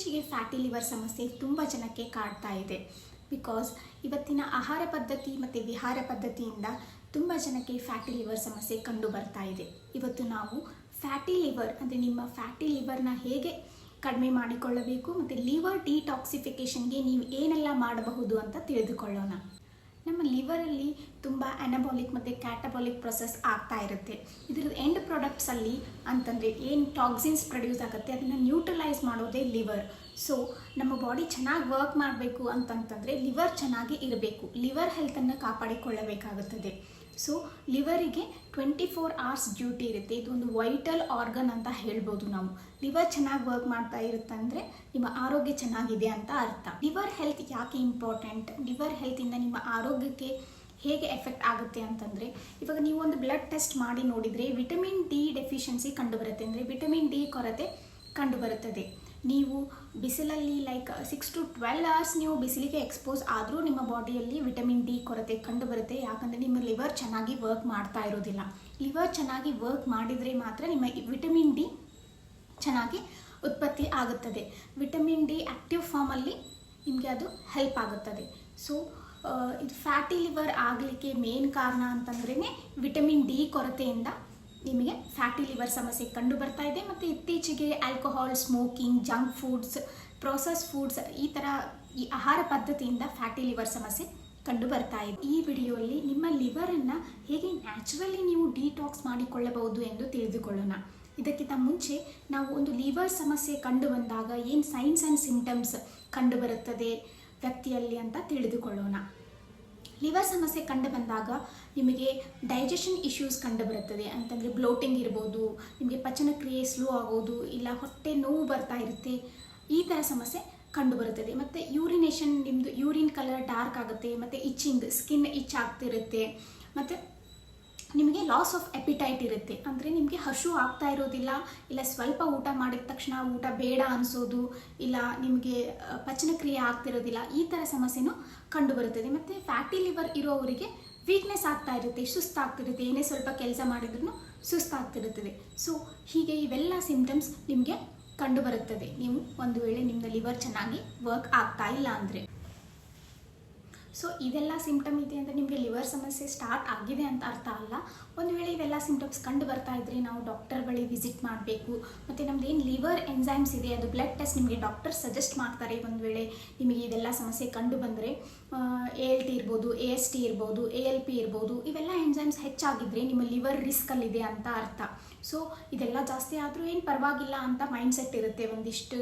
ಇತ್ತೀಚೆಗೆ fatty liver ಸಮಸ್ಯೆ ತುಂಬ ಜನಕ್ಕೆ ಕಾಡ್ತಾ ಇದೆ. ಬಿಕಾಸ್ ಇವತ್ತಿನ ಆಹಾರ ಪದ್ಧತಿ ಮತ್ತು ವಿಹಾರ ಪದ್ಧತಿಯಿಂದ ತುಂಬ ಜನಕ್ಕೆ ಫ್ಯಾಟಿ ಲಿವರ್ ಸಮಸ್ಯೆ ಕಂಡು ಬರ್ತಾ ಇದೆ. ಇವತ್ತು ನಾವು ಫ್ಯಾಟಿ ಲಿವರ್ ಅಂದರೆ ನಿಮ್ಮ ಫ್ಯಾಟಿ ಲಿವರ್ನ ಹೇಗೆ ಕಡಿಮೆ ಮಾಡಿಕೊಳ್ಳಬೇಕು ಮತ್ತು ಲಿವರ್ ಡಿಟಾಕ್ಸಿಫಿಕೇಷನ್ಗೆ ನೀವು ಏನೆಲ್ಲ ಮಾಡಬಹುದು ಅಂತ ತಿಳಿದುಕೊಳ್ಳೋಣ. ನಮ್ಮ ಲಿವರಲ್ಲಿ ತುಂಬ ಅನಬಾಲಿಕ್ ಮತ್ತು ಕ್ಯಾಟಬಾಲಿಕ್ ಪ್ರೊಸೆಸ್ ಆಗ್ತಾ ಇರುತ್ತೆ. ಇದರ ಎಂಡ್ ಪ್ರಾಡಕ್ಟ್ಸಲ್ಲಿ ಅಂತಂದರೆ ಏನು ಟಾಕ್ಸಿನ್ಸ್ ಪ್ರೊಡ್ಯೂಸ್ ಆಗುತ್ತೆ ಅದನ್ನು ನ್ಯೂಟ್ರಲೈಸ್ ಮಾಡೋದೇ ಲಿವರ್. ಸೊ ನಮ್ಮ ಬಾಡಿ ಚೆನ್ನಾಗಿ ವರ್ಕ್ ಮಾಡಬೇಕು ಅಂತಂತಂದರೆ ಲಿವರ್ ಚೆನ್ನಾಗಿ ಇರಬೇಕು, ಲಿವರ್ ಹೆಲ್ತನ್ನು ಕಾಪಾಡಿಕೊಳ್ಳಬೇಕಾಗುತ್ತದೆ. ಸೊ ಲಿವರಿಗೆ 24 hours ಡ್ಯೂಟಿ ಇರುತ್ತೆ. ಇದೊಂದು ವೈಟಲ್ ಆರ್ಗನ್ ಅಂತ ಹೇಳ್ಬೋದು ನಾವು. ಲಿವರ್ ಚೆನ್ನಾಗಿ ವರ್ಕ್ ಮಾಡ್ತಾ ಇರುತ್ತಂದರೆ ನಿಮ್ಮ ಆರೋಗ್ಯ ಚೆನ್ನಾಗಿದೆ ಅಂತ ಅರ್ಥ. ಲಿವರ್ ಹೆಲ್ತ್ ಯಾಕೆ ಇಂಪಾರ್ಟೆಂಟ್, ಲಿವರ್ ಹೆಲ್ತಿಂದ ನಿಮ್ಮ ಆರೋಗ್ಯಕ್ಕೆ ಹೇಗೆ ಎಫೆಕ್ಟ್ ಆಗುತ್ತೆ ಅಂತಂದರೆ, ಇವಾಗ ನೀವು ಒಂದು ಬ್ಲಡ್ ಟೆಸ್ಟ್ ಮಾಡಿ ನೋಡಿದರೆ ವಿಟಮಿನ್ ಡಿ ಡೆಫಿಷಿಯನ್ಸಿ ಕಂಡುಬರುತ್ತೆ, ಅಂದರೆ ವಿಟಮಿನ್ ಡಿ ಕೊರತೆ ಕಂಡುಬರುತ್ತದೆ. ನೀವು ಬಿಸಿಲಲ್ಲಿ ಲೈಕ್ 6 to 12 hours ನೀವು ಬಿಸಿಲಿಗೆ ಎಕ್ಸ್ಪೋಸ್ ಆದರೂ ನಿಮ್ಮ ಬಾಡಿಯಲ್ಲಿ ವಿಟಮಿನ್ ಡಿ ಕೊರತೆ ಕಂಡುಬರುತ್ತೆ. ಯಾಕಂದರೆ ನಿಮ್ಮ ಲಿವರ್ ಚೆನ್ನಾಗಿ ವರ್ಕ್ ಮಾಡ್ತಾ ಇರೋದಿಲ್ಲ. ಲಿವರ್ ಚೆನ್ನಾಗಿ ವರ್ಕ್ ಮಾಡಿದರೆ ಮಾತ್ರ ನಿಮ್ಮ ವಿಟಮಿನ್ ಡಿ ಚೆನ್ನಾಗಿ ಉತ್ಪತ್ತಿ ಆಗುತ್ತದೆ. ವಿಟಮಿನ್ ಡಿ ಆ್ಯಕ್ಟಿವ್ ಫಾರ್ಮಲ್ಲಿ ನಿಮಗೆ ಅದು ಹೆಲ್ಪ್ ಆಗುತ್ತದೆ. ಸೊ ಇದು ಫ್ಯಾಟಿ ಲಿವರ್ ಆಗಲಿಕ್ಕೆ ಮೇನ್ ಕಾರಣ ಅಂತಂದ್ರೇ ವಿಟಮಿನ್ ಡಿ ಕೊರತೆಯಿಂದ ನಿಮಗೆ ಫ್ಯಾಟಿ ಲಿವರ್ ಸಮಸ್ಯೆ ಕಂಡು ಬರ್ತಾ ಇದೆ. ಮತ್ತು ಇತ್ತೀಚೆಗೆ alcohol, smoking, junk foods, process foods ಈ ಥರ ಈ ಆಹಾರ ಪದ್ಧತಿಯಿಂದ ಫ್ಯಾಟಿ ಲಿವರ್ ಸಮಸ್ಯೆ ಕಂಡು ಬರ್ತಾ ಇದೆ. ಈ ವಿಡಿಯೋಲ್ಲಿ ನಿಮ್ಮ ಲಿವರನ್ನು ಹೇಗೆ ನ್ಯಾಚುರಲಿ ನೀವು ಡಿಟಾಕ್ಸ್ ಮಾಡಿಕೊಳ್ಳಬಹುದು ಎಂದು ತಿಳಿದುಕೊಳ್ಳೋಣ. ಇದಕ್ಕಿಂತ ಮುಂಚೆ ನಾವು ಒಂದು ಲಿವರ್ ಸಮಸ್ಯೆ ಕಂಡು ಬಂದಾಗ ಏನು ಸೈನ್ಸ್ ಆ್ಯಂಡ್ ಸಿಂಟಮ್ಸ್ ಕಂಡು ಬರುತ್ತದೆ ವ್ಯಕ್ತಿಯಲ್ಲಿ ಅಂತ ತಿಳಿದುಕೊಳ್ಳೋಣ. ಲಿವರ್ ಸಮಸ್ಯೆ ಕಂಡು ಬಂದಾಗ ನಿಮಗೆ ಡೈಜೆಷನ್ ಇಶ್ಯೂಸ್ ಕಂಡು ಬರುತ್ತದೆ. ಅಂತಂದರೆ ಬ್ಲೋಟಿಂಗ್ ಇರ್ಬೋದು, ನಿಮಗೆ ಪಚನ ಕ್ರಿಯೆ ಸ್ಲೋ ಆಗೋದು, ಇಲ್ಲ ಹೊಟ್ಟೆ ನೋವು ಬರ್ತಾ ಇರುತ್ತೆ, ಈ ಥರ ಸಮಸ್ಯೆ ಕಂಡು ಬರುತ್ತದೆ. ಮತ್ತು ಯೂರಿನೇಷನ್, ನಿಮ್ಮದು ಯೂರಿನ್ ಕಲರ್ ಡಾರ್ಕ್ ಆಗುತ್ತೆ, ಮತ್ತು ಇಚ್ಚಿಂಗ್, ಸ್ಕಿನ್ ಇಚ್ ಆಗ್ತಿರುತ್ತೆ, ಮತ್ತು ನಿಮಗೆ ಲಾಸ್ ಆಫ್ ಎಪಿಟೈಟ್ ಇರುತ್ತೆ. ಅಂದರೆ ನಿಮಗೆ ಹಸು ಆಗ್ತಾ ಇರೋದಿಲ್ಲ, ಇಲ್ಲ ಸ್ವಲ್ಪ ಊಟ ಮಾಡಿದ ತಕ್ಷಣ ಊಟ ಬೇಡ ಅನಿಸೋದು, ಇಲ್ಲ ನಿಮಗೆ ಪಚನಕ್ರಿಯೆ ಆಗ್ತಿರೋದಿಲ್ಲ, ಈ ಥರ ಸಮಸ್ಯೆನೂ ಕಂಡುಬರುತ್ತದೆ. ಮತ್ತು ಫ್ಯಾಟಿ ಲಿವರ್ ಇರೋವರಿಗೆ ವೀಕ್ನೆಸ್ ಆಗ್ತಾ ಇರುತ್ತೆ, ಸುಸ್ತಾಗ್ತಿರುತ್ತೆ, ಏನೇ ಸ್ವಲ್ಪ ಕೆಲಸ ಮಾಡಿದ್ರೂ ಸುಸ್ತಾಗ್ತಿರುತ್ತದೆ. ಸೊ ಹೀಗೆ ಇವೆಲ್ಲ ಸಿಂಪ್ಟಮ್ಸ್ ನಿಮಗೆ ಕಂಡುಬರುತ್ತದೆ ನೀವು ಒಂದು ವೇಳೆ ನಿಮ್ಮ ಲಿವರ್ ಚೆನ್ನಾಗಿ ವರ್ಕ್ ಆಗ್ತಾ ಇಲ್ಲ ಅಂದರೆ. ಸೊ ಇದೆಲ್ಲ ಸಿಂಪ್ಟಮ್ ಇದೆ ಅಂತ ನಿಮಗೆ ಲಿವರ್ ಸಮಸ್ಯೆ ಸ್ಟಾರ್ಟ್ ಆಗಿದೆ ಅಂತ ಅರ್ಥ ಅಲ್ಲ. ಒಂದು ವೇಳೆ ಇವೆಲ್ಲ ಸಿಂಪ್ಟಮ್ಸ್ ಕಂಡು ಬರ್ತಾ ಇದ್ದರೆ ನಾವು ಡಾಕ್ಟರ್ ಬಳಿ ವಿಸಿಟ್ ಮಾಡಬೇಕು. ಮತ್ತು ನಮ್ದು ಏನು ಲಿವರ್ ಎಂಜೈಮ್ಸ್ ಇದೆ ಅದು ಬ್ಲಡ್ ಟೆಸ್ಟ್ ನಿಮಗೆ ಡಾಕ್ಟರ್ ಸಜೆಸ್ಟ್ ಮಾಡ್ತಾರೆ. ಒಂದು ವೇಳೆ ನಿಮಗೆ ಇದೆಲ್ಲ ಸಮಸ್ಯೆ ಕಂಡು ಬಂದರೆ ALT ಇರ್ಬೋದು, AST ಇರ್ಬೋದು, ALP ಇರ್ಬೋದು, ಇವೆಲ್ಲ ಎಂಜೈಮ್ಸ್ ಹೆಚ್ಚಾಗಿದ್ದರೆ ನಿಮ್ಮ ಲಿವರ್ ರಿಸ್ಕಲ್ಲಿದೆ ಅಂತ ಅರ್ಥ. ಸೊ ಇದೆಲ್ಲ ಜಾಸ್ತಿ ಆದರೂ ಏನು ಪರವಾಗಿಲ್ಲ ಅಂತ ಮೈಂಡ್ಸೆಟ್ ಇರುತ್ತೆ ಒಂದಿಷ್ಟು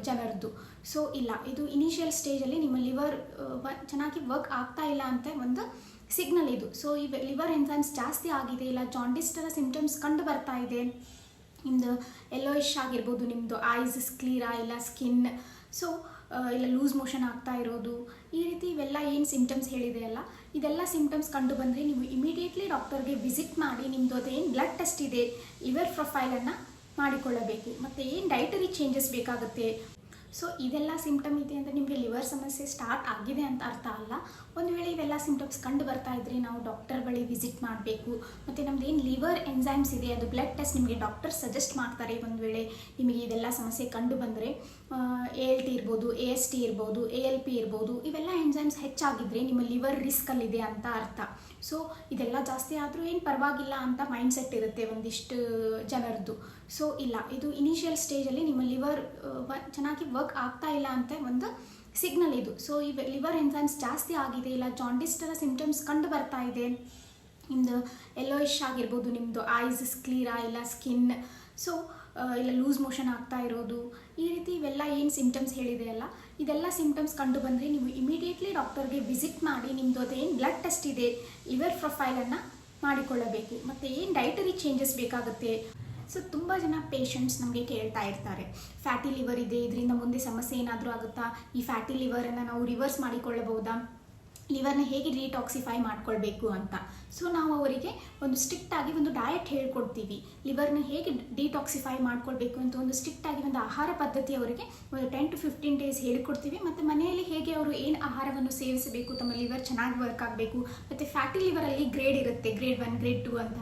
ಜನರದ್ದು. ಸೊ ಇಲ್ಲ, ಇದು ಇನಿಷಿಯಲ್ ಸ್ಟೇಜಲ್ಲಿ ನಿಮ್ಮ ಲಿವರ್ ಚೆನ್ನಾಗಿ ವರ್ಕ್ ಆಗ್ತಾ ಇಲ್ಲ ಅಂತ ಒಂದು ಸಿಗ್ನಲ್ ಇದು. ಸೊ ಈ ಲಿವರ್ ಎಂಜೈಮ್ಸ್ ಜಾಸ್ತಿ ಆಗಿದೆ, ಇಲ್ಲ ಜಾಂಡಿಸ್ ಥರ ಸಿಂಪ್ಟಮ್ಸ್ ಕಂಡು ಬರ್ತಾ ಇದೆ, ನಿಮ್ಮದು ಯೆಲ್ಲೋಯಿಶ್ ಆಗಿರ್ಬೋದು, ನಿಮ್ಮದು ಐಸ್ ಕ್ಲಿಯರಾ ಇಲ್ಲ ಸ್ಕಿನ್, ಸೊ ಇಲ್ಲ ಲೂಸ್ ಮೋಷನ್ ಆಗ್ತಾ ಇರೋದು, ಈ ರೀತಿ ಇವೆಲ್ಲ ಏನು ಸಿಂಪ್ಟಮ್ಸ್ ಹೇಳಿದೆ ಅಲ್ಲ, ಇದೆಲ್ಲ ಸಿಂಪ್ಟಮ್ಸ್ ಕಂಡು ಬಂದರೆ ನೀವು ಇಮಿಡಿಯೇಟ್ಲಿ ಡಾಕ್ಟರ್ಗೆ ವಿಸಿಟ್ ಮಾಡಿ ನಿಮ್ಮದು ಅದೇನು ಬ್ಲಡ್ ಟೆಸ್ಟ್ ಇದೆ ಲಿವರ್ ಪ್ರೊಫೈಲನ್ನು ಮಾಡಿಕೊಳ್ಳಬೇಕು. ಮತ್ತು ಏನು ಡೈಟರಿ ಚೇಂಜಸ್ ಬೇಕಾಗುತ್ತೆ. ಸೊ ಇದೆಲ್ಲ ಸಿಂಪ್ಟಮ್ ಇದೆ ಅಂತ ನಿಮಗೆ ಲಿವರ್ ಸಮಸ್ಯೆ ಸ್ಟಾರ್ಟ್ ಆಗಿದೆ ಅಂತ ಅರ್ಥ ಅಲ್ಲ. ಒಂದು ವೇಳೆ ಇವೆಲ್ಲ ಸಿಂಪ್ಟಮ್ಸ್ ಕಂಡು ಬರ್ತಾ ಇದ್ದರೆ ನಾವು ಡಾಕ್ಟರ್ ಬಳಿ ವಿಸಿಟ್ ಮಾಡಬೇಕು. ಮತ್ತು ನಮ್ದು ಏನು ಲಿವರ್ ಎಂಜೈಮ್ಸ್ ಇದೆ ಅದು ಬ್ಲಡ್ ಟೆಸ್ಟ್ ನಿಮಗೆ ಡಾಕ್ಟರ್ ಸಜೆಸ್ಟ್ ಮಾಡ್ತಾರೆ. ಒಂದು ವೇಳೆ ನಿಮಗೆ ಇದೆಲ್ಲ ಸಮಸ್ಯೆ ಕಂಡು ಬಂದರೆ ALT ಇರ್ಬೋದು, AST ಇರ್ಬೋದು, ALP ಇರ್ಬೋದು, ಇವೆಲ್ಲ ಎಂಜೈಮ್ಸ್ ಹೆಚ್ಚಾಗಿದ್ದರೆ ನಿಮ್ಮ ಲಿವರ್ ರಿಸ್ಕಲ್ಲಿದೆ ಅಂತ ಅರ್ಥ. ಸೊ ಇದೆಲ್ಲ ಜಾಸ್ತಿ ಆದರೂ ಏನು ಪರವಾಗಿಲ್ಲ ಅಂತ ಮೈಂಡ್ಸೆಟ್ ಇರುತ್ತೆ ಒಂದಿಷ್ಟು ಜನರದ್ದು. ಸೊ ಇಲ್ಲ, ಇದು ಇನಿಷಿಯಲ್ ಸ್ಟೇಜಲ್ಲಿ ನಿಮ್ಮ ಲಿವರ್ ಚೆನ್ನಾಗಿ ವರ್ಕ್ ಆಗ್ತಾ ಇಲ್ಲ ಅಂತ ಒಂದು ಸಿಗ್ನಲ್ ಇದು. ಸೊ ಈ ಲಿವರ್ ಎಂಜೈಮ್ಸ್ ಜಾಸ್ತಿ ಆಗಿದೆ, ಇಲ್ಲ ಜಾಂಡಿಸ್ ಥರ ಸಿಂಪ್ಟಮ್ಸ್ ಕಂಡು ಬರ್ತಾ ಇದೆ, ನಿಮ್ಮದು ಯೆಲ್ಲೋಯಿಶ್ ಆಗಿರ್ಬೋದು, ನಿಮ್ಮದು ಐಸ್ ಕ್ಲಿಯರಾ ಇಲ್ಲ ಸ್ಕಿನ್, ಸೊ ಇಲ್ಲ ಲೂಸ್ ಮೋಷನ್ ಆಗ್ತಾ ಇರೋದು, ಈ ರೀತಿ ಇವೆಲ್ಲ ಏನು ಸಿಂಪ್ಟಮ್ಸ್ ಹೇಳಿದೆ ಅಲ್ಲ, ಇದೆಲ್ಲ ಸಿಂಪ್ಟಮ್ಸ್ ಕಂಡು ಬಂದರೆ ನೀವು ಇಮಿಡಿಯೇಟ್ಲಿ ಡಾಕ್ಟರ್ಗೆ ವಿಸಿಟ್ ಮಾಡಿ ನಿಮ್ಮದು ಅದೇನು ಬ್ಲಡ್ ಟೆಸ್ಟ್ ಇದೆ ಲಿವರ್ ಪ್ರೊಫೈಲನ್ನು ಮಾಡಿಕೊಳ್ಳಬೇಕು. ಮತ್ತು ಏನು ಡೈಟರಿ ಚೇಂಜಸ್ ಬೇಕಾಗುತ್ತೆ. ಸೊ ತುಂಬ ಜನ ಪೇಷಂಟ್ಸ್ ನಮಗೆ ಕೇಳ್ತಾ ಇರ್ತಾರೆ, ಫ್ಯಾಟಿ ಲಿವರ್ ಇದೆ, ಇದರಿಂದ ಮುಂದೆ ಸಮಸ್ಯೆ ಏನಾದರೂ ಆಗುತ್ತಾ, ಈ ಫ್ಯಾಟಿ ಲಿವರನ್ನು ನಾವು ರಿವರ್ಸ್ ಮಾಡಿಕೊಳ್ಳಬಹುದಾ, ಲಿವರ್ನ ಹೇಗೆ ಡಿಟಾಕ್ಸಿಫೈ ಮಾಡ್ಕೊಳ್ಬೇಕು ಅಂತ. ಸೊ ನಾವು ಅವರಿಗೆ ಒಂದು ಸ್ಟ್ರಿಕ್ಟಾಗಿ ಒಂದು ಡಯಟ್ ಹೇಳ್ಕೊಡ್ತೀವಿ, ಲಿವರ್ನ ಹೇಗೆ ಡಿಟಾಕ್ಸಿಫೈ ಮಾಡ್ಕೊಳ್ಬೇಕು ಅಂತ ಒಂದು ಸ್ಟ್ರಿಕ್ಟಾಗಿ ಒಂದು ಆಹಾರ ಪದ್ಧತಿ ಅವರಿಗೆ ಒಂದು 10 to 15 days ಹೇಳಿಕೊಡ್ತೀವಿ. ಮತ್ತು ಮನೆಯಲ್ಲಿ ಹೇಗೆ ಅವರು ಏನು ಆಹಾರವನ್ನು ಸೇವಿಸಬೇಕು, ತಮ್ಮ ಲಿವರ್ ಚೆನ್ನಾಗಿ ವರ್ಕ್ ಆಗಬೇಕು. ಮತ್ತು ಫ್ಯಾಟಿ ಲಿವರಲ್ಲಿ ಗ್ರೇಡ್ ಇರುತ್ತೆ, ಗ್ರೇಡ್ 1, ಗ್ರೇಡ್ 2 ಅಂತ.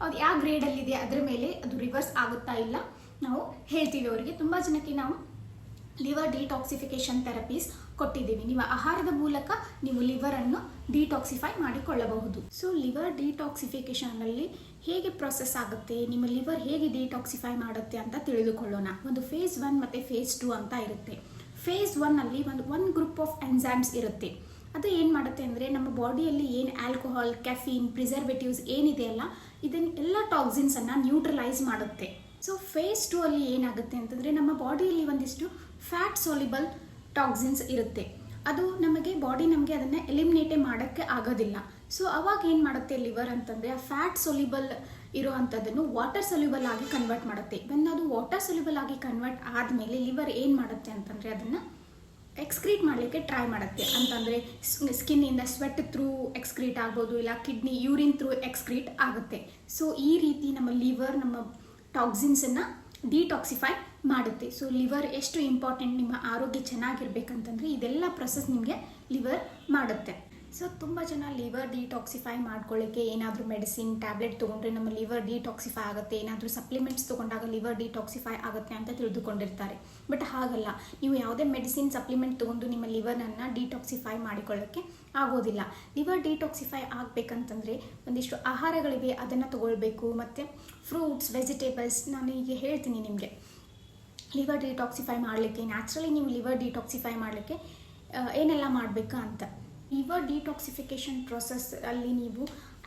ಅದು ಯಾವ ಗ್ರೇಡಲ್ಲಿದೆ ಅದರ ಮೇಲೆ ಅದು ರಿವರ್ಸ್ ಆಗುತ್ತಾ ಇಲ್ಲ ನಾವು ಹೇಳ್ತೀವಿ ಅವರಿಗೆ. ತುಂಬ ಜನಕ್ಕೆ ನಾವು ಲಿವರ್ ಡಿಟಾಕ್ಸಿಫಿಕೇಷನ್ ಥೆರಪೀಸ್ ಕೊಟ್ಟಿದ್ದೀವಿ. ನೀವು ಆಹಾರದ ಮೂಲಕ ನೀವು ಲಿವರನ್ನು ಡಿಟಾಕ್ಸಿಫೈ ಮಾಡಿಕೊಳ್ಳಬಹುದು. ಸೊ ಲಿವರ್ ಡಿಟಾಕ್ಸಿಫಿಕೇಷನಲ್ಲಿ ಹೇಗೆ ಪ್ರೊಸೆಸ್ ಆಗುತ್ತೆ, ನಿಮ್ಮ ಲಿವರ್ ಹೇಗೆ ಡಿಟಾಕ್ಸಿಫೈ ಮಾಡುತ್ತೆ ಅಂತ ತಿಳಿದುಕೊಳ್ಳೋಣ. ಒಂದು ಫೇಸ್ 1 ಮತ್ತು ಫೇಸ್ 2 ಅಂತ ಇರುತ್ತೆ. ಫೇಸ್ 1ನಲ್ಲಿ ಒಂದು ಗ್ರೂಪ್ ಆಫ್ ಎನ್ಸೈಮ್ಸ್ ಇರುತ್ತೆ. ಅದು ಏನು ಮಾಡುತ್ತೆ ಅಂದರೆ ನಮ್ಮ ಬಾಡಿಯಲ್ಲಿ ಏನು ಆಲ್ಕೋಹಾಲ್, ಕೆಫೀನ್, ಪ್ರಿಸರ್ವೇಟಿವ್ಸ್ ಏನಿದೆಯಲ್ಲ ಇದನ್ನೆಲ್ಲ ಟಾಕ್ಸಿನ್ಸನ್ನು ನ್ಯೂಟ್ರಲೈಸ್ ಮಾಡುತ್ತೆ. ಸೊ ಫೇಸ್ 2 ಅಲ್ಲಿ ಏನಾಗುತ್ತೆ ಅಂತಂದರೆ ನಮ್ಮ ಬಾಡಿಯಲ್ಲಿ ಒಂದಿಷ್ಟು ಫ್ಯಾಟ್ ಸೋಲಿಬಲ್ ಟಾಕ್ಸಿನ್ಸ್ ಇರುತ್ತೆ. ಅದು ಬಾಡಿ ನಮಗೆ ಅದನ್ನು ಎಲಿಮಿನೇಟೇ ಮಾಡೋಕ್ಕೆ ಆಗೋದಿಲ್ಲ. ಸೊ ಅವಾಗ ಏನು ಮಾಡುತ್ತೆ ಲಿವರ್ ಅಂತಂದರೆ ಆ ಫ್ಯಾಟ್ ಸೋಲಿಬಲ್ ಇರೋ ಅಂಥದ್ದನ್ನು ವಾಟರ್ ಸೊಲ್ಯೂಬಲ್ ಆಗಿ ಕನ್ವರ್ಟ್ ಮಾಡುತ್ತೆ. ಅದು ವಾಟರ್ ಸೊಲ್ಯೂಬಲ್ ಆಗಿ ಕನ್ವರ್ಟ್ ಆದಮೇಲೆ ಲಿವರ್ ಏನು ಮಾಡುತ್ತೆ ಅಂತಂದರೆ ಅದನ್ನು ಎಕ್ಸ್ಕ್ರೀಟ್ ಮಾಡಲಿಕ್ಕೆ ಟ್ರೈ ಮಾಡುತ್ತೆ. ಅಂತಂದರೆ ಸ್ಕಿನ್ನಿಂದ ಸ್ವೆಟ್ ಥ್ರೂ ಎಕ್ಸ್ಕ್ರೀಟ್ ಆಗ್ಬೋದು, ಇಲ್ಲ ಕಿಡ್ನಿ ಯೂರಿನ್ ಥ್ರೂ ಎಕ್ಸ್ಕ್ರೀಟ್ ಆಗುತ್ತೆ. ಸೊ ಈ ರೀತಿ ನಮ್ಮ ಲಿವರ್ ನಮ್ಮ ಟಾಕ್ಸಿನ್ಸನ್ನು ಡಿಟಾಕ್ಸಿಫೈ ಮಾಡುತ್ತೆ. ಸೊ ಲಿವರ್ ಎಷ್ಟು ಇಂಪಾರ್ಟೆಂಟ್ ನಿಮ್ಮ ಆರೋಗ್ಯ ಚೆನ್ನಾಗಿರ್ಬೇಕಂತಂದರೆ ಇದೆಲ್ಲ ಪ್ರೊಸೆಸ್ ನಿಮಗೆ ಲಿವರ್ ಮಾಡುತ್ತೆ. ಸೊ ತುಂಬ ಜನ ಲಿವರ್ ಡಿಟಾಕ್ಸಿಫೈ ಮಾಡ್ಕೊಳ್ಳಿಕ್ಕೆ ಏನಾದರೂ ಮೆಡಿಸಿನ್ ಟ್ಯಾಬ್ಲೆಟ್ ತೊಗೊಂಡ್ರೆ ನಮ್ಮ ಲಿವರ್ ಡಿಟಾಕ್ಸಿಫೈ ಆಗುತ್ತೆ, ಏನಾದರೂ ಸಪ್ಲಿಮೆಂಟ್ಸ್ ತೊಗೊಂಡಾಗ ಲಿವರ್ ಡಿಟಾಕ್ಸಿಫೈ ಆಗುತ್ತೆ ಅಂತ ತಿಳಿದುಕೊಂಡಿರ್ತಾರೆ. ಬಟ್ ಹಾಗಲ್ಲ, ನೀವು ಯಾವುದೇ ಮೆಡಿಸಿನ್ ಸಪ್ಲಿಮೆಂಟ್ ತೊಗೊಂಡು ನಿಮ್ಮ ಲಿವರ್ನನ್ನು ಡಿಟಾಕ್ಸಿಫೈ ಮಾಡಿಕೊಳ್ಳೋಕ್ಕೆ ಆಗೋದಿಲ್ಲ. ಲಿವರ್ ಡಿಟಾಕ್ಸಿಫೈ ಆಗಬೇಕಂತಂದರೆ ಒಂದಿಷ್ಟು ಆಹಾರಗಳಿವೆ, ಅದನ್ನು ತೊಗೊಳ್ಬೇಕು. ಮತ್ತು ಫ್ರೂಟ್ಸ್, ವೆಜಿಟೇಬಲ್ಸ್, ನಾನು ಈಗ ಹೇಳ್ತೀನಿ ನಿಮಗೆ ಲಿವರ್ ಡಿಟಾಕ್ಸಿಫೈ ಮಾಡಲಿಕ್ಕೆ. ನ್ಯಾಚುರಲಿ ನೀವು ಲಿವರ್ ಡಿಟಾಕ್ಸಿಫೈ ಮಾಡಲಿಕ್ಕೆ ಏನೆಲ್ಲ ಮಾಡಬೇಕಾ ಅಂತ. ಲಿವರ್ ಡಿಟಾಕ್ಸಿಫಿಕೇಷನ್ ಪ್ರೊಸೆಸ್ ಅಲ್ಲಿ ನೀವು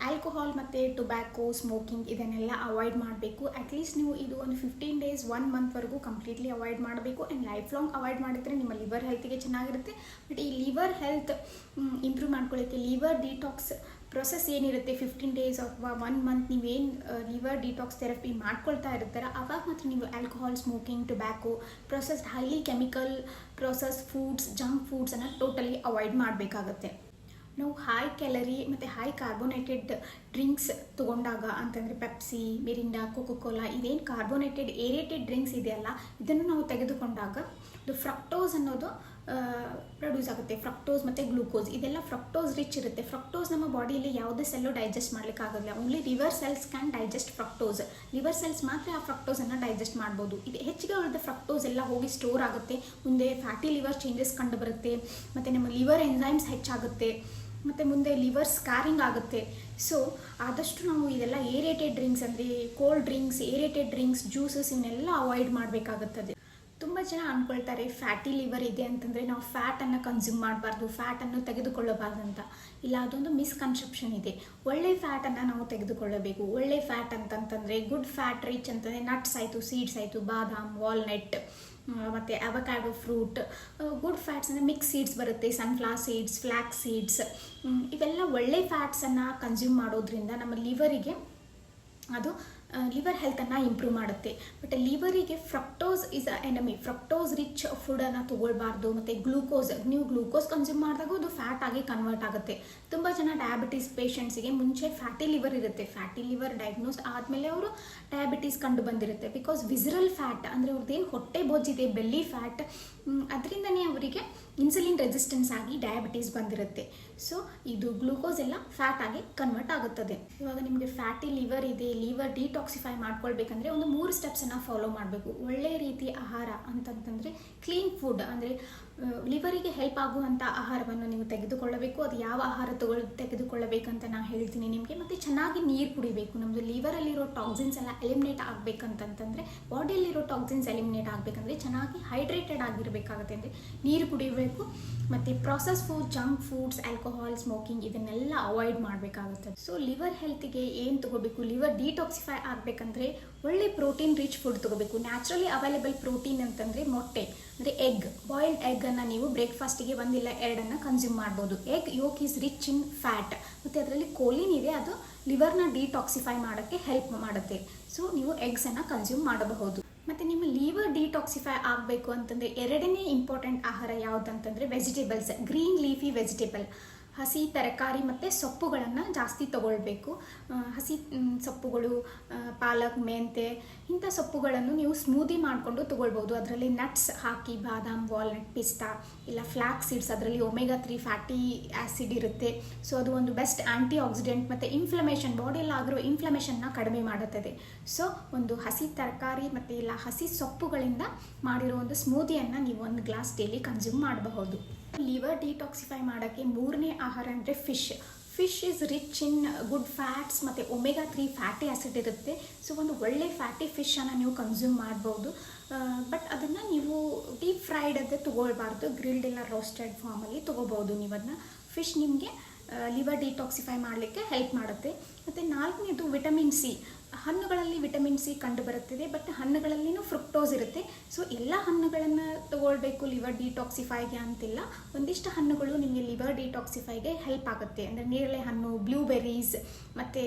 ಆಲ್ಕೋಹಾಲ್ ಮತ್ತು ಟೊಬ್ಯಾಕೋ, ಸ್ಮೋಕಿಂಗ್ ಇದನ್ನೆಲ್ಲ ಅವಾಯ್ಡ್ ಮಾಡಬೇಕು. ಅಟ್ಲೀಸ್ಟ್ ನೀವು ಇದು ಒಂದು 15 days 1 monthವರೆಗೂ ಕಂಪ್ಲೀಟ್ಲಿ ಅವಾಯ್ಡ್ ಮಾಡಬೇಕು. ಆ್ಯಂಡ್ ಲೈಫ್ ಲಾಂಗ್ ಅವಾಯ್ಡ್ ಮಾಡಿದರೆ ನಿಮ್ಮ ಲಿವರ್ ಹೆಲ್ತಿಗೆ ಚೆನ್ನಾಗಿರುತ್ತೆ. ಬಟ್ ಈ ಲಿವರ್ ಹೆಲ್ತ್ ಇಂಪ್ರೂವ್ ಮಾಡ್ಕೊಳ್ಳೋಕ್ಕೆ ಲಿವರ್ ಡಿಟಾಕ್ಸ್ ಪ್ರೊಸೆಸ್ ಏನಿರುತ್ತೆ 15 days ಅಥವಾ 1 month ನೀವೇನು ಲಿವರ್ ಡಿಟಾಕ್ಸ್ ಥೆರಪಿ ಮಾಡ್ಕೊಳ್ತಾ ಇರ್ತಾರೆ ಆವಾಗ ಮಾತ್ರ ನೀವು alcohol, smoking, tobacco, processed highly chemical process foods, junk ಫುಡ್ಸನ್ನು ಟೋಟಲಿ ಅವಾಯ್ಡ್ ಮಾಡಬೇಕಾಗತ್ತೆ. ನಾವು ಹೈ ಕ್ಯಾಲರಿ ಮತ್ತು ಹೈ ಕಾರ್ಬೋನೇಟೆಡ್ ಡ್ರಿಂಕ್ಸ್ ತೊಗೊಂಡಾಗ ಅಂತಂದರೆ ಪೆಪ್ಸಿ, ಮಿರಿಂಡಾ, ಕೋಕೋ-ಕೋಲಾ ಇದೇನು ಕಾರ್ಬೋನೇಟೆಡ್ ಏರೇಟೆಡ್ ಡ್ರಿಂಕ್ಸ್ ಇದೆಯಲ್ಲ ಇದನ್ನು ನಾವು ತೆಗೆದುಕೊಂಡಾಗ ಇದು ಫ್ರಕ್ಟೋಸ್ ಅನ್ನೋದು ಪ್ರೊಡ್ಯೂಸ್ ಆಗುತ್ತೆ. ಫ್ರಕ್ಟೋಸ್ ಮತ್ತು ಗ್ಲೂಕೋಸ್ ಇದೆಲ್ಲ ಫ್ರಕ್ಟೋಸ್ ರಿಚ್ ಇರುತ್ತೆ. ಫ್ರಕ್ಟೋಸ್ ನಮ್ಮ ಬಾಡಿಯಲ್ಲಿ ಯಾವುದೇ ಸೆಲ್ಲು ಡೈಜೆಸ್ಟ್ ಮಾಡಲಿಕ್ಕಾಗಲ್ಲ. Only liver cells can digest fructose. Liver cells ಮಾತ್ರ ಆ ಫ್ರಕ್ಟೋಸನ್ನು ಡೈಜೆಸ್ಟ್ ಮಾಡ್ಬೋದು. ಇದು ಹೆಚ್ಚಿಗೆ ಉಳಿದ ಫ್ರಕ್ಟೋಸ್ ಎಲ್ಲ ಹೋಗಿ ಸ್ಟೋರ್ ಆಗುತ್ತೆ. ಮುಂದೆ ಫ್ಯಾಟಿ ಲಿವರ್ ಚೇಂಜಸ್ ಕಂಡು ಬರುತ್ತೆ. ಮತ್ತು ನಮ್ಮ ಲಿವರ್ ಎನ್ಸೈಮ್ಸ್ ಹೆಚ್ಚಾಗುತ್ತೆ. ಮತ್ತು ಮುಂದೆ ಲಿವರ್ ಸ್ಕಾರಿಂಗ್ ಆಗುತ್ತೆ. ಸೊ ಆದಷ್ಟು ನಾವು ಇದೆಲ್ಲ ಏರೇಟೆಡ್ ಡ್ರಿಂಕ್ಸ್ ಅಂದರೆ cold drinks, aerated drinks, juices ಇವನ್ನೆಲ್ಲ ಅವಾಯ್ಡ್ ಮಾಡಬೇಕಾಗುತ್ತದೆ. ತುಂಬ ಜನ ಅಂದ್ಕೊಳ್ತಾರೆ ಫ್ಯಾಟಿ ಲಿವರ್ ಇದೆ ಅಂತಂದರೆ ನಾವು ಫ್ಯಾಟನ್ನು ಕನ್ಸ್ಯೂಮ್ ಮಾಡಬಾರ್ದು, ಫ್ಯಾಟನ್ನು ತೆಗೆದುಕೊಳ್ಳಬಾರ್ದು ಅಂತ. ಇಲ್ಲ, ಅದೊಂದು ಮಿಸ್ಕನ್ಸೆಪ್ಷನ್ ಇದೆ. ಒಳ್ಳೆ ಫ್ಯಾಟನ್ನು ನಾವು ತೆಗೆದುಕೊಳ್ಳಬೇಕು. ಒಳ್ಳೆ ಫ್ಯಾಟ್ ಅಂತಂತಂದರೆ ಗುಡ್ ಫ್ಯಾಟ್ ರಿಚ್ ಅಂತಂದರೆ ನಟ್ಸ್ ಆಯಿತು, ಸೀಡ್ಸ್ ಆಯಿತು, ಬಾದಾಮ್, ವಾಲ್ನಟ್ ಮತ್ತು ಅವಕಾಡೋ ಫ್ರೂಟ್. ಗುಡ್ ಫ್ಯಾಟ್ಸ್ ಅಂದರೆ ಮಿಕ್ಸ್ ಸೀಡ್ಸ್ ಬರುತ್ತೆ, ಸನ್ಫ್ಲವರ್ ಸೀಡ್ಸ್, ಫ್ಲ್ಯಾಕ್ಸ್ ಸೀಡ್ಸ್. ಇವೆಲ್ಲ ಒಳ್ಳೆ ಫ್ಯಾಟ್ಸನ್ನು ಕನ್ಸ್ಯೂಮ್ ಮಾಡೋದ್ರಿಂದ ನಮ್ಮ ಲಿವರಿಗೆ ಅದು ಲಿವರ್ ಹೆಲ್ತನ್ನು ಇಂಪ್ರೂವ್ ಮಾಡುತ್ತೆ. ಬಟ್ ಲಿವರಿಗೆ fructose is a enemy. Fructose rich ಫುಡನ್ನು ತೊಗೊಳ್ಬಾರ್ದು. ಮತ್ತು ಗ್ಲೂಕೋಸ್, ನೀವು ಗ್ಲೂಕೋಸ್ ಕನ್ಸ್ಯೂಮ್ ಮಾಡಿದಾಗ ಅದು ಫ್ಯಾಟ್ ಆಗಿ ಕನ್ವರ್ಟ್ ಆಗುತ್ತೆ. ತುಂಬ ಜನ ಡಯಾಬಿಟೀಸ್ ಪೇಷಂಟ್ಸಿಗೆ ಮುಂಚೆ ಫ್ಯಾಟಿ ಲಿವರ್ ಇರುತ್ತೆ. ಫ್ಯಾಟಿ ಲಿವರ್ ಡಯಾಗ್ನೋಸ್ ಆದಮೇಲೆ ಅವರು ಡಯಾಬಿಟೀಸ್ ಕಂಡು ಬಂದಿರುತ್ತೆ. ಬಿಕಾಸ್ ವಿಸರಲ್ ಫ್ಯಾಟ್ ಅಂದರೆ ಅವ್ರದ್ದೇನು ಹೊಟ್ಟೆ ಬೊಜ್ಜಿದೆ, ಬೆಲ್ಲಿ ಫ್ಯಾಟ್, ಅದರಿಂದನೇ ಅವರಿಗೆ ಇನ್ಸುಲಿನ್ ರೆಸಿಸ್ಟೆನ್ಸ್ ಆಗಿ ಡಯಾಬಿಟೀಸ್ ಬಂದಿರುತ್ತೆ. ಸೊ ಇದು ಗ್ಲೂಕೋಸ್ ಎಲ್ಲ ಫ್ಯಾಟ್ ಆಗಿ ಕನ್ವರ್ಟ್ ಆಗುತ್ತದೆ. ಇವಾಗ ನಿಮಗೆ ಫ್ಯಾಟಿ ಲಿವರ್ ಇದೆ, ಲಿವರ್ ಡಿಟಾಕ್ಸಿಫೈ ಮಾಡ್ಕೊಳ್ಬೇಕಂದ್ರೆ ಒಂದು 3 ಸ್ಟೆಪ್ಸನ್ನು ಫಾಲೋ ಮಾಡಬೇಕು. ಒಳ್ಳೆ ರೀತಿ ಆಹಾರ ಅಂತಂತಂದರೆ ಕ್ಲೀನ್ ಫುಡ್ ಅಂದರೆ ಲಿವರಿಗೆ ಹೆಲ್ಪ್ ಆಗುವಂಥ ಆಹಾರವನ್ನು ನೀವು ತೆಗೆದುಕೊಳ್ಳಬೇಕು. ಅದು ಯಾವ ಆಹಾರ ತೆಗೆದುಕೊಳ್ಳಬೇಕಂತ ನಾನು ಹೇಳ್ತೀನಿ ನಿಮಗೆ. ಮತ್ತು ಚೆನ್ನಾಗಿ ನೀರು ಕುಡಿಬೇಕು. ನಮ್ಮದು ಲಿವರಲ್ಲಿರೋ ಟಾಕ್ಸಿನ್ಸ್ ಎಲ್ಲ ಎಲಿಮಿನೇಟ್ ಆಗಬೇಕಂತಂತಂದರೆ, ಬಾಡಿಯಲ್ಲಿರೋ ಟಾಕ್ಸಿನ್ಸ್ ಎಲಿಮಿನೇಟ್ ಆಗಬೇಕಂದ್ರೆ ಚೆನ್ನಾಗಿ ಹೈಡ್ರೇಟೆಡ್ ಆಗಿರಬೇಕಾಗುತ್ತೆ. ಅಂದರೆ ನೀರು ಕುಡಿಬೇಕು. ಮತ್ತು process food, junk foods, alcohol, smoking ಇದನ್ನೆಲ್ಲ ಅವಾಯ್ಡ್ ಮಾಡಬೇಕಾಗುತ್ತದೆ. ಸೊ ಲಿವರ್ ಹೆಲ್ತಿಗೆ ಏನು ತೊಗೋಬೇಕು, ಲಿವರ್ ಡಿಟಾಕ್ಸಿಫೈ ಆಗಬೇಕಂದ್ರೆ ಒಳ್ಳೆ ಪ್ರೋಟೀನ್ ರಿಚ್ ಫುಡ್ ತೊಗೋಬೇಕು. ನ್ಯಾಚುರಲಿ ಅವೈಲೇಬಲ್ ಪ್ರೋಟೀನ್ ಅಂತಂದರೆ ಮೊಟ್ಟೆ ಅಂದರೆ ಎಗ್, ಬಾಯ್ಲ್ಡ್ ಎಗ್ಗನ್ನು ನೀವು ಬ್ರೇಕ್ಫಾಸ್ಟಿಗೆ 1 ಇಲ್ಲ 2 ಕನ್ಸ್ಯೂಮ್ ಮಾಡ್ಬೋದು. Egg yoke is rich in fat. ಮತ್ತು ಅದರಲ್ಲಿ ಕೋಲಿನ್ ಇದೆ, ಅದು ಲಿವರ್ನ ಡಿಟಾಕ್ಸಿಫೈ ಮಾಡೋಕ್ಕೆ ಹೆಲ್ಪ್ ಮಾಡುತ್ತೆ. ಸೊ ನೀವು ಎಗ್ಸನ್ನು ಕನ್ಸ್ಯೂಮ್ ಮಾಡಬಹುದು. ಮತ್ತು ನಿಮ್ಮ ಲಿವರ್ ಡಿಟಾಕ್ಸಿಫೈ ಆಗಬೇಕು ಅಂತಂದರೆ 2ನೇ ಇಂಪಾರ್ಟೆಂಟ್ ಆಹಾರ ಯಾವುದಂತಂದರೆ ವೆಜಿಟೇಬಲ್ಸ್, ಗ್ರೀನ್ ಲೀಫಿ ವೆಜಿಟೇಬಲ್. ಹಸಿ ತರಕಾರಿ ಮತ್ತು ಸೊಪ್ಪುಗಳನ್ನು ಜಾಸ್ತಿ ತಗೊಳ್ಬೇಕು. ಹಸಿ ಸೊಪ್ಪುಗಳು, ಪಾಲಕ್, ಮೆಂತೆ ಇಂಥ ಸೊಪ್ಪುಗಳನ್ನು ನೀವು ಸ್ಮೂದಿ ಮಾಡಿಕೊಂಡು ತಗೊಳ್ಬೋದು. ಅದರಲ್ಲಿ ನಟ್ಸ್ ಹಾಕಿ, ಬಾದಾಮ್, ವಾಲ್ನಟ್, ಪಿಸ್ತಾ ಇಲ್ಲ ಫ್ಲಾಕ್ ಸೀಡ್ಸ್, ಅದರಲ್ಲಿ ಒಮೆಗಾ 3 ಫ್ಯಾಟಿ ಆ್ಯಸಿಡ್ ಇರುತ್ತೆ. ಸೊ ಅದು ಒಂದು ಬೆಸ್ಟ್ ಆ್ಯಂಟಿ ಆಕ್ಸಿಡೆಂಟ್ ಮತ್ತು ಇನ್ಫ್ಲಮೇಷನ್, ಬಾಡಿಯಲ್ಲಿ ಆಗಿರೋ ಇನ್ಫ್ಲಮೇಷನ್ನ ಕಡಿಮೆ ಮಾಡುತ್ತದೆ. ಸೊ ಒಂದು ಹಸಿ ತರಕಾರಿ ಮತ್ತು ಇಲ್ಲ ಹಸಿ ಸೊಪ್ಪುಗಳಿಂದ ಮಾಡಿರೋ ಒಂದು ಸ್ಮೂದಿಯನ್ನು ನೀವು ಒಂದು ಗ್ಲಾಸ್ ಡೈಲಿ ಕನ್ಸ್ಯೂಮ್ ಮಾಡಬಹುದು. ಲಿವರ್ ಡಿಟಾಕ್ಸಿಫೈ ಮಾಡೋಕ್ಕೆ ಮೂರನೇ ಆಹಾರ ಅಂದರೆ fish is rich in good fats ಮತ್ತು ಒಮೆಗಾ 3 ಫ್ಯಾಟಿ ಆ್ಯಸಿಡ್ ಇರುತ್ತೆ. ಸೊ ಒಂದು ಒಳ್ಳೆ ಫ್ಯಾಟಿ ಫಿಶನ್ನು ನೀವು ಕನ್ಸ್ಯೂಮ್ ಮಾಡ್ಬೋದು. ಬಟ್ ಅದನ್ನು ನೀವು ಡೀಪ್ ಫ್ರೈಡ್ ಅದೇ ತೊಗೊಳ್ಬಾರ್ದು, ಗ್ರಿಲ್ಡ್ ಇಲ್ಲ ರೋಸ್ಟೆಡ್ ಫಾರ್ಮಲ್ಲಿ ತೊಗೋಬೋದು. ನೀವು ಅದನ್ನ ಫಿಶ್ ನಿಮಗೆ ಲಿವರ್ ಡಿಟಾಕ್ಸಿಫೈ ಮಾಡಲಿಕ್ಕೆ ಹೆಲ್ಪ್ ಮಾಡುತ್ತೆ. ಮತ್ತು ನಾಲ್ಕನೇದು ವಿಟಮಿನ್ ಸಿ. ಹಣ್ಣುಗಳಲ್ಲಿ ವಿಟಮಿನ್ ಸಿ ಕಂಡುಬರುತ್ತದೆ, ಬಟ್ ಹಣ್ಣುಗಳಲ್ಲಿನೂ ಫ್ರುಕ್ಟೋಸ್ ಇರುತ್ತೆ. ಸೊ ಎಲ್ಲ ಹಣ್ಣುಗಳನ್ನು ತಗೊಳ್ಬೇಕು ಲಿವರ್ ಡಿಟಾಕ್ಸಿಫೈಗೆ ಅಂತಿಲ್ಲ. ಒಂದಿಷ್ಟು ಹಣ್ಣುಗಳು ನಿಮಗೆ ಲಿವರ್ ಡಿಟಾಕ್ಸಿಫೈಗೆ ಹೆಲ್ಪ್ ಆಗುತ್ತೆ. ಅಂದರೆ ನೇರಳೆ ಹಣ್ಣು, ಬ್ಲೂಬೆರೀಸ್ ಮತ್ತು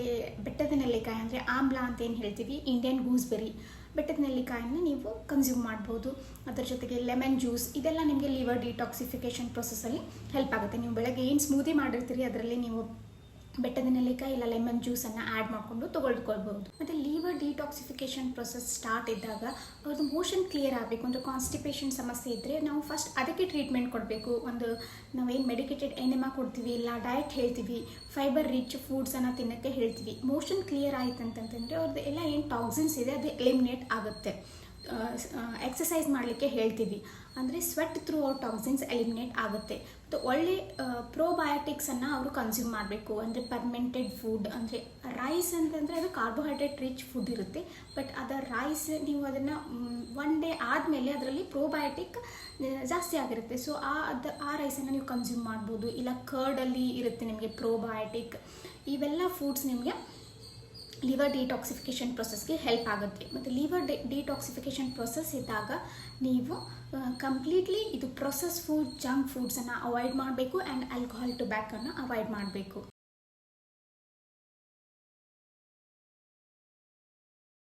ಬೆಟ್ಟದ ನೆಲ್ಲಿಕಾಯಿ ಅಂದರೆ ಆಮ್ಲ ಅಂತ ಏನು ಹೇಳ್ತೀವಿ, ಇಂಡಿಯನ್ ಗೂಸ್ಬೆರಿ, ಬೆಟ್ಟದ ನೆಲ್ಲಿಕಾಯನ್ನು ನೀವು ಕನ್ಸ್ಯೂಮ್ ಮಾಡ್ಬೋದು. ಅದರ ಜೊತೆಗೆ ಲೆಮನ್ ಜ್ಯೂಸ್, ಇದೆಲ್ಲ ನಿಮಗೆ ಲಿವರ್ ಡಿಟಾಕ್ಸಿಫಿಕೇಷನ್ ಪ್ರೊಸೆಸಲ್ಲಿ ಹೆಲ್ಪ್ ಆಗುತ್ತೆ. ನೀವು ಬೆಳಗ್ಗೆ ಏನು ಸ್ಮೂದಿ ಮಾಡಿರ್ತೀರಿ ಅದರಲ್ಲಿ ನೀವು ಬೆಟ್ಟದ ನೆಲ್ಲಿಕಾಯಿ ಇಲ್ಲ ಲೆಮನ್ ಜ್ಯೂಸನ್ನು ಆ್ಯಡ್ ಮಾಡಿಕೊಂಡು ತೊಗೊಳ್ಕೊಳ್ಬೋದು. ಮತ್ತು ಲಿವರ್ ಡಿಟಾಕ್ಸಿಫಿಕೇಷನ್ ಪ್ರೊಸೆಸ್ ಸ್ಟಾರ್ಟ್ ಇದ್ದಾಗ ಅವ್ರದ್ದು ಮೋಷನ್ ಕ್ಲಿಯರ್ ಆಗಬೇಕು. ಅಂದರೆ ಕಾನ್ಸ್ಟಿಪೇಷನ್ ಸಮಸ್ಯೆ ಇದ್ದರೆ ನಾವು ಫಸ್ಟ್ ಅದಕ್ಕೆ ಟ್ರೀಟ್ಮೆಂಟ್ ಕೊಡಬೇಕು. ಒಂದು ನಾವೇನು ಮೆಡಿಕೇಟೆಡ್ ಎನೆಮಾ ಕೊಡ್ತೀವಿ, ಇಲ್ಲ ಡಯಟ್ ಹೇಳ್ತೀವಿ, ಫೈಬರ್ ರಿಚ್ ಫುಡ್ಸನ್ನು ತಿನ್ನೋಕ್ಕೆ ಹೇಳ್ತೀವಿ. ಮೋಷನ್ ಕ್ಲಿಯರ್ ಆಯಿತು ಅಂತಂತಂದರೆ ಅವ್ರದ್ದು ಎಲ್ಲ ಏನು ಟಾಕ್ಸಿನ್ಸ್ ಇದೆ ಅದು ಎಲಿಮಿನೇಟ್ ಆಗುತ್ತೆ. ಎಕ್ಸಸೈಸ್ ಮಾಡಲಿಕ್ಕೆ ಹೇಳ್ತೀವಿ, ಅಂದರೆ sweat through out toxins eliminate ಆಗುತ್ತೆ. ಮತ್ತು ಒಳ್ಳೆ ಪ್ರೋಬಯೋಟಿಕ್ಸನ್ನು ಅವರು ಕನ್ಸ್ಯೂಮ್ ಮಾಡಬೇಕು. ಅಂದರೆ ಫರ್ಮೆಂಟೆಡ್ ಫುಡ್, ಅಂದರೆ ರೈಸ್ ಅಂತಂದರೆ ಅದು ಕಾರ್ಬೋಹೈಡ್ರೇಟ್ ರಿಚ್ ಫುಡ್ ಇರುತ್ತೆ. ಬಟ್ ಅದರ ರೈಸ್ ನೀವು ಅದನ್ನು 1 ಡೇ ಆದಮೇಲೆ ಅದರಲ್ಲಿ ಪ್ರೋಬಯೋಟಿಕ್ ಜಾಸ್ತಿ ಆಗಿರುತ್ತೆ. ಸೊ ಆ ರೈಸನ್ನು ನೀವು ಕನ್ಸ್ಯೂಮ್ ಮಾಡ್ಬೋದು. ಇಲ್ಲ ಕರ್ಡಲ್ಲಿ ಇರುತ್ತೆ ನಿಮಗೆ ಪ್ರೋಬಯೋಟಿಕ್. ಇವೆಲ್ಲ ಫುಡ್ಸ್ ನಿಮಗೆ ಲಿವರ್ ಡಿಟಾಕ್ಸಿಫಿಕೇಷನ್ ಪ್ರೊಸೆಸ್ಗೆ ಹೆಲ್ಪ್ ಆಗುತ್ತೆ. ಮತ್ತು ಲಿವರ್ ಡಿಟಾಕ್ಸಿಫಿಕೇಷನ್ ಪ್ರೊಸೆಸ್ ಇದ್ದಾಗ ನೀವು ಕಂಪ್ಲೀಟ್ಲಿ ಇದು ಪ್ರೊಸೆಸ್ ಫುಡ್, ಜಂಕ್ ಫುಡ್ಸನ್ನು ಅವಾಯ್ಡ್ ಮಾಡಬೇಕು ಆ್ಯಂಡ್ ಆಲ್ಕೋಹಾಲ್, ಟೊಬ್ಯಾಕೋನ ಅವಾಯ್ಡ್ ಮಾಡಬೇಕು.